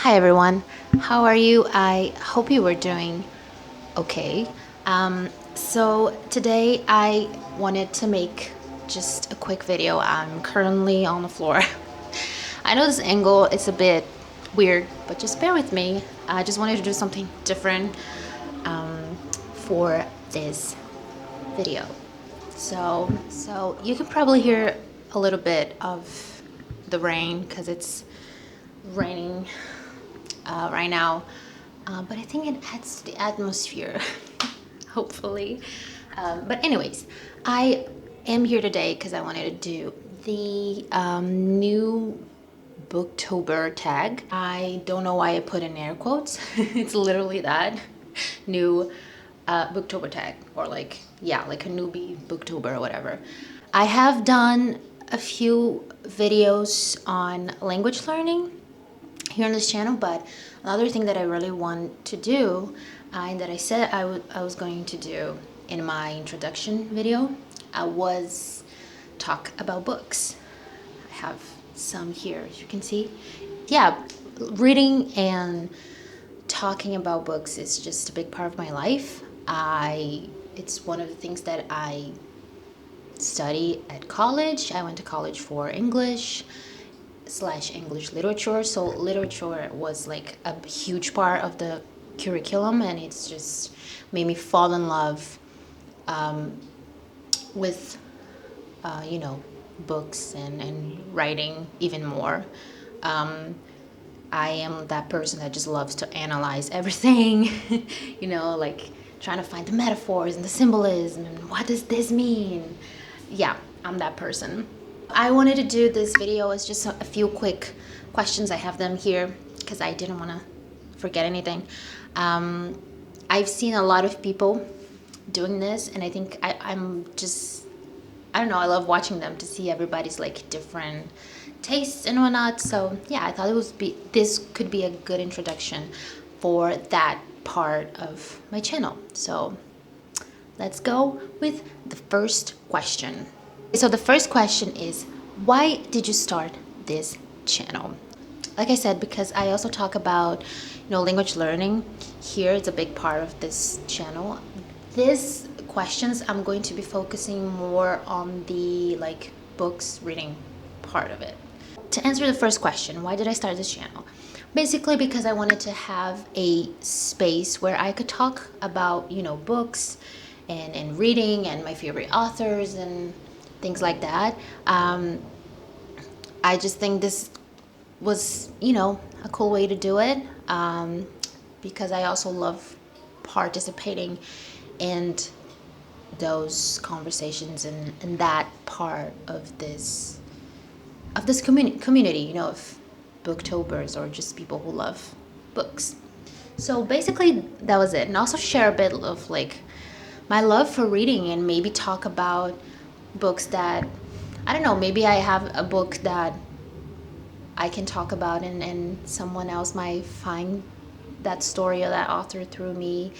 Hi everyone, how are you? I hope you were doing okay. So today I wanted to make just a quick video. I'm currently on the floor. I know this angle is a bit weird, but just bear with me. I just wanted to do something different for this video. So you can probably hear a little bit of the rain because it's raining right now, but I think it adds to the atmosphere, hopefully. But anyways, I am here today because I wanted to do the new booktuber tag. I don't know why I put in air quotes. It's literally that new booktuber tag, or like, yeah, like a newbie booktuber or whatever. I have done a few videos on language learning here on this channel, but another thing that I really want to do, and that I said I was going to do in my introduction video, was talk about books. I have some here, as you can see. Yeah, reading and talking about books is just a big part of my life. It's one of the things that I study at college. I went to college for English / English literature, so literature was like a huge part of the curriculum, and it's just made me fall in love with books and writing even more. I am that person that just loves to analyze everything, like trying to find the metaphors and the symbolism and what does this mean. Yeah, I'm that person. I wanted to do this video as just a few quick questions. I have them here because I didn't want to forget anything. I've seen a lot of people doing this, and I think I'm just, I don't know, I love watching them to see everybody's like different tastes and whatnot. So yeah, I thought this could be a good introduction for that part of my channel. So let's go with the first question. So the first question is, why did you start this channel? Like I said, because I also talk about, language learning. Here, it's a big part of this channel. These questions, I'm going to be focusing more on the books reading part of it. To answer the first question, why did I start this channel? Basically because I wanted to have a space where I could talk about, books and reading and my favorite authors and things like that. I just think this was, a cool way to do it, because I also love participating in those conversations and that part of this community, of booktubers or just people who love books. So basically that was it, and also share a bit of my love for reading, and maybe talk about books that, I don't know, maybe I have a book that I can talk about, and someone else might find that story or that author through me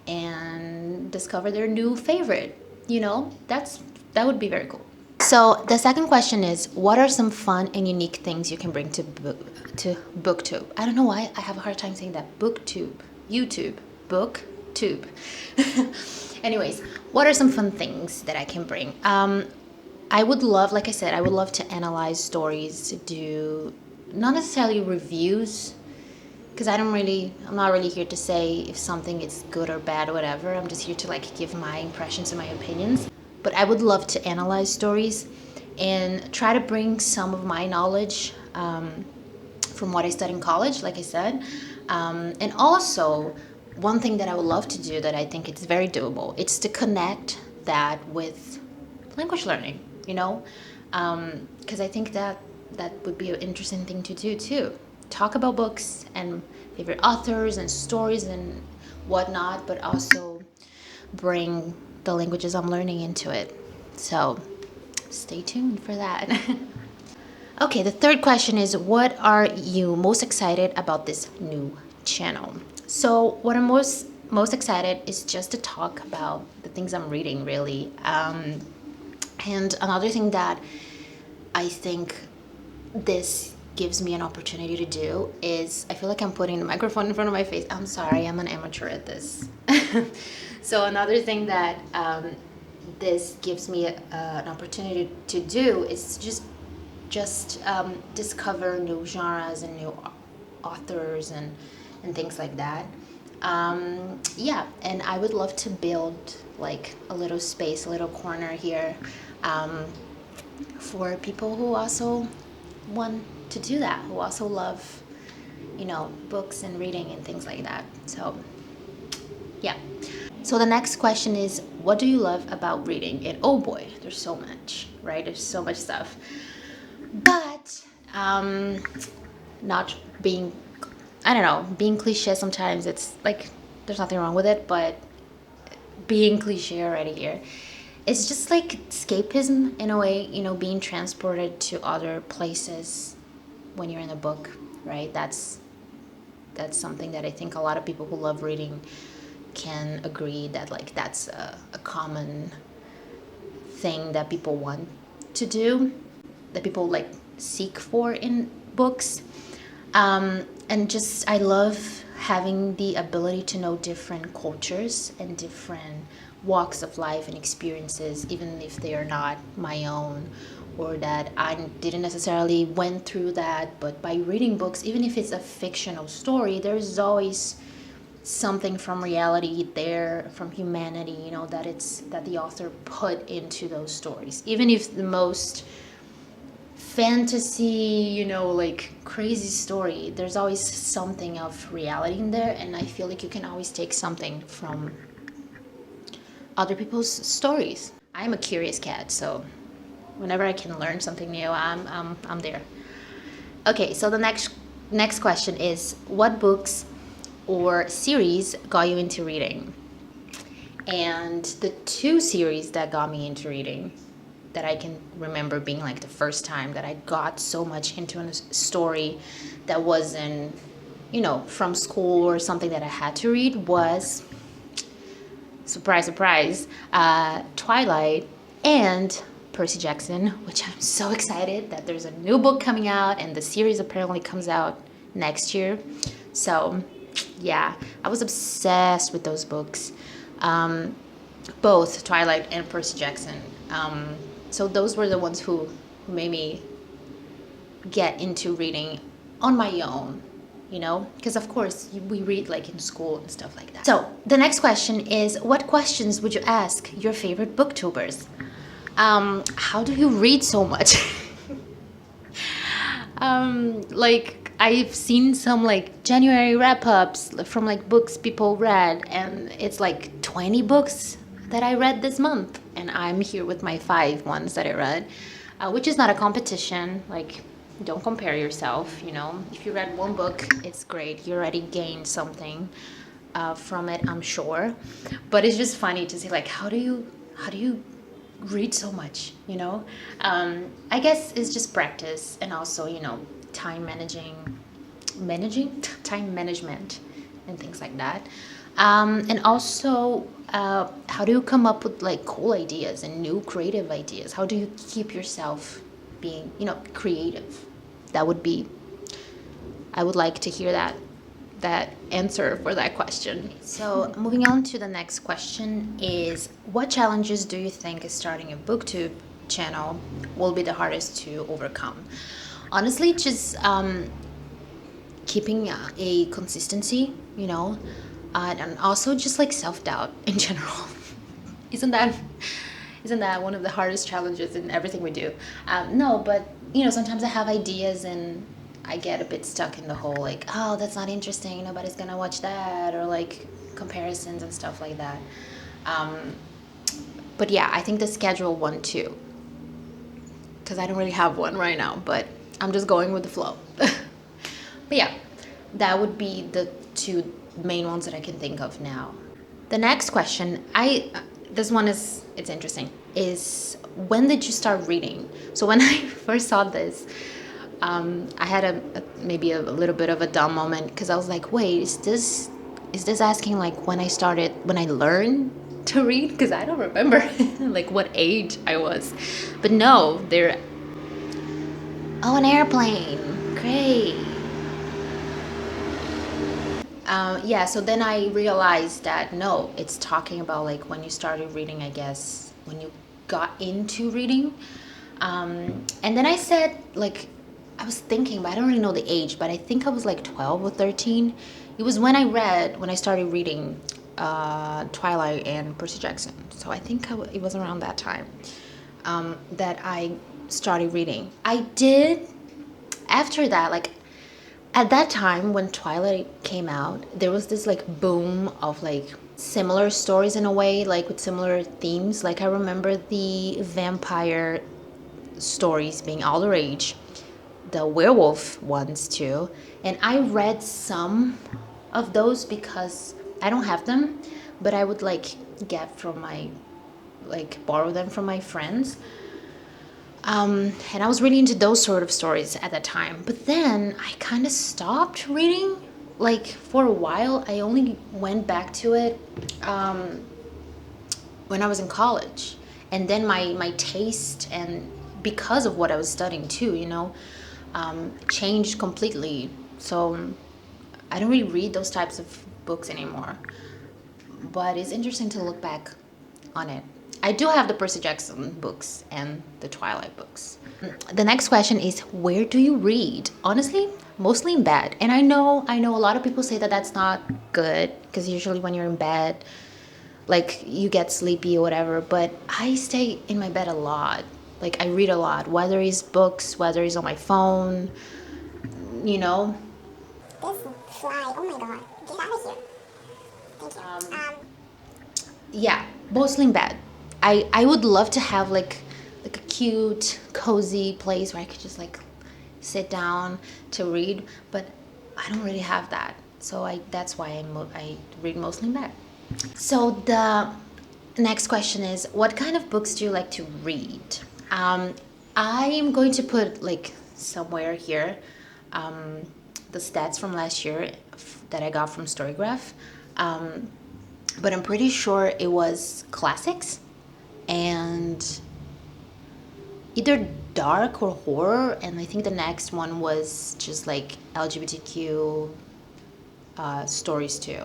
and discover their new favorite. That would be very cool. So the second question is, what are some fun and unique things you can bring to booktube? I don't know why I have a hard time saying that. Booktube, YouTube, booktube. Anyways, what are some fun things that I can bring? I would love, like I said, I would love to analyze stories, do not necessarily reviews, because I'm not really here to say if something is good or bad or whatever. I'm just here to give my impressions and my opinions. But I would love to analyze stories and try to bring some of my knowledge from what I studied in college, like I said. And also, one thing that I would love to do that I think it's very doable, it's to connect that with language learning, because I think that would be an interesting thing to do too. Talk about books and favorite authors and stories and whatnot, but also bring the languages I'm learning into it. So stay tuned for that. Okay, the third question is, what are you most excited about this new channel? So what I'm most excited is just to talk about the things I'm reading, really. And another thing that I think this gives me an opportunity to do is, I feel like I'm putting the microphone in front of my face. I'm sorry, I'm an amateur at this. So another thing that this gives me an opportunity to do is just discover new genres and new authors and things like that. Yeah, and I would love to build like a little space, a little corner here for people who also want to do that, who also love, you know, books and reading and things like that. So yeah. So the next question is, what do you love about reading? And oh boy, there's so much, right? There's so much stuff. But not being, I don't know, being cliche sometimes, it's like there's nothing wrong with it, but being cliche already here, it's just like escapism in a way, you know, being transported to other places when you're in a book, right? That's something that I think a lot of people who love reading can agree that like that's a common thing that people want to do, that people like seek for in books. And just I love having the ability to know different cultures and different walks of life and experiences, even if they are not my own, or that I didn't necessarily went through that. But by reading books, even if it's a fictional story, there's always something from reality there, from humanity, you know, that the author put into those stories. Even if the most fantasy, you know, like crazy story, there's always something of reality in there, and I feel like you can always take something from other people's stories. I'm a curious cat, so whenever I can learn something new, I'm there. Okay, so the next question is, what books or series got you into reading? And the two series that got me into reading, that I can remember being like the first time that I got so much into a story that wasn't, you know, from school or something that I had to read, was, surprise, surprise, Twilight and Percy Jackson, which I'm so excited that there's a new book coming out, and the series apparently comes out next year. So yeah, I was obsessed with those books, both Twilight and Percy Jackson. So those were the ones who made me get into reading on my own, you know, because of course we read like in school and stuff like that. So the next question is, what questions would you ask your favorite booktubers? How do you read so much? Like I've seen some like January wrap-ups from like books people read, and it's like 20 books that I read this month, and I'm here with my 5 ones that I read, which is not a competition. Like, don't compare yourself, you know. If you read one book, it's great. You already gained something from it, I'm sure. But it's just funny to see like, how do you read so much, you know? I guess it's just practice, and also, you know, time management and things like that. And also, how do you come up with like cool ideas and new creative ideas? How do you keep yourself being, you know, creative? That would be, I would like to hear that answer for that question. So moving on to the next question is, what challenges do you think starting a booktube channel will be the hardest to overcome? Honestly, just keeping a consistency, you know, and also just like self-doubt in general. Isn't that one of the hardest challenges in everything we do? No, but you know, sometimes I have ideas and I get a bit stuck in the whole like, oh, that's not interesting, nobody's gonna watch that, or like comparisons and stuff like that. But yeah, I think the schedule one too, because I don't really have one right now, but I'm just going with the flow. But yeah, that would be the 2 main ones that I can think of now. The next question, this one is, it's interesting, is when did you start reading? So when I first saw this, I had maybe a little bit of a dumb moment, because I was like, wait, is this asking like when I learned to read? Because I don't remember like what age I was. But no, an airplane. Great. Yeah, so then I realized that no, it's talking about like when you started reading, I guess, when you got into reading. And then I said, like, I was thinking, but I don't really know the age, but I think I was like 12 or 13. It was when I started reading Twilight and Percy Jackson. So I think it was around that time that I started reading. I did, after that, like, at that time when Twilight came out, there was this like boom of like similar stories in a way, like with similar themes. Like I remember the vampire stories being all the rage, the werewolf ones too. And I read some of those because I don't have them, but I would like get from my, like borrow them from my friends. And I was really into those sort of stories at that time. But then I kind of stopped reading. Like for a while, I only went back to it when I was in college. And then my taste, and because of what I was studying too, changed completely. So I don't really read those types of books anymore. But it's interesting to look back on it. I do have the Percy Jackson books and the Twilight books. The next question is, where do you read? Honestly, mostly in bed. And I know a lot of people say that that's not good, because usually when you're in bed, like you get sleepy or whatever, but I stay in my bed a lot. Like I read a lot, whether it's books, whether it's on my phone, you know. This fly, oh my god, get out of here. Thank you. Yeah, mostly in bed. I would love to have like a cute, cozy place where I could just like sit down to read, but I don't really have that. So that's why I read mostly in bed. So the next question is, what kind of books do you like to read? I am going to put like somewhere here the stats from last year that I got from Storygraph. But I'm pretty sure it was classics and either dark or horror, and I think the next one was just like LGBTQ stories too.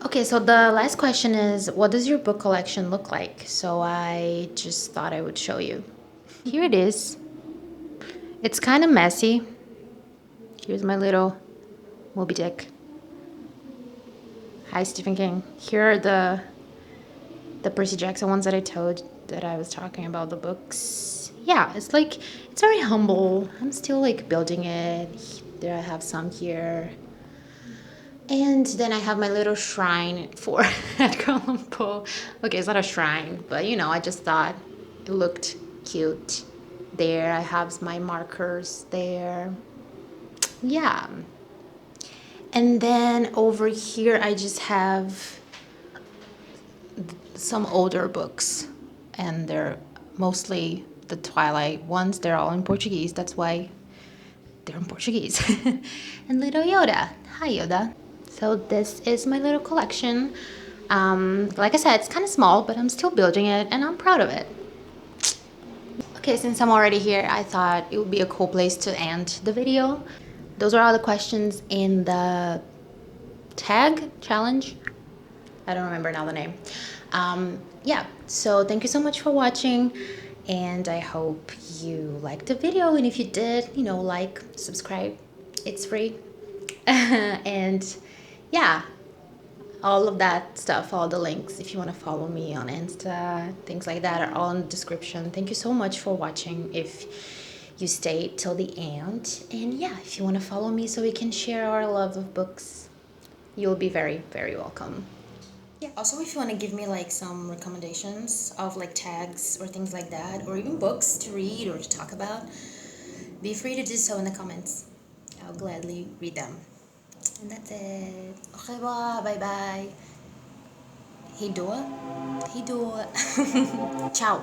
Okay, so the last question is, what does your book collection look like? So I just thought I would show you. Here it is. It's kind of messy. Here's my little Moby Dick. Hi, Stephen King. Here are the Percy Jackson ones that I told that I was talking about, the books. Yeah, it's like, it's very humble. I'm still like building it. There I have some here. And then I have my little shrine for Edgar Allan Poe. Okay, it's not a shrine, but I just thought it looked cute. There I have my markers there. Yeah. And then over here I just have some older books, and they're mostly the Twilight ones. They're all in Portuguese. That's why they're in Portuguese. And little Yoda. Hi, Yoda. So this is my little collection. Like I said, it's kind of small, but I'm still building it, and I'm proud of it. Okay, since I'm already here, I thought it would be a cool place to end the video. Those are all the questions in the tag challenge. I don't remember now the name. Yeah, so thank you so much for watching, and I hope you liked the video. And if you did, like, subscribe. It's free. And yeah, all of that stuff, all the links, if you want to follow me on Insta, things like that, are all in the description. Thank you so much for watching, if you stayed till the end. And yeah, if you want to follow me so we can share our love of books, you'll be very, very welcome. Yeah, also if you want to give me like some recommendations of like tags or things like that, or even books to read or to talk about, be free to do so in the comments. I'll gladly read them. And that's it. Au revoir, bye bye. Hej då. Hej då. Ciao.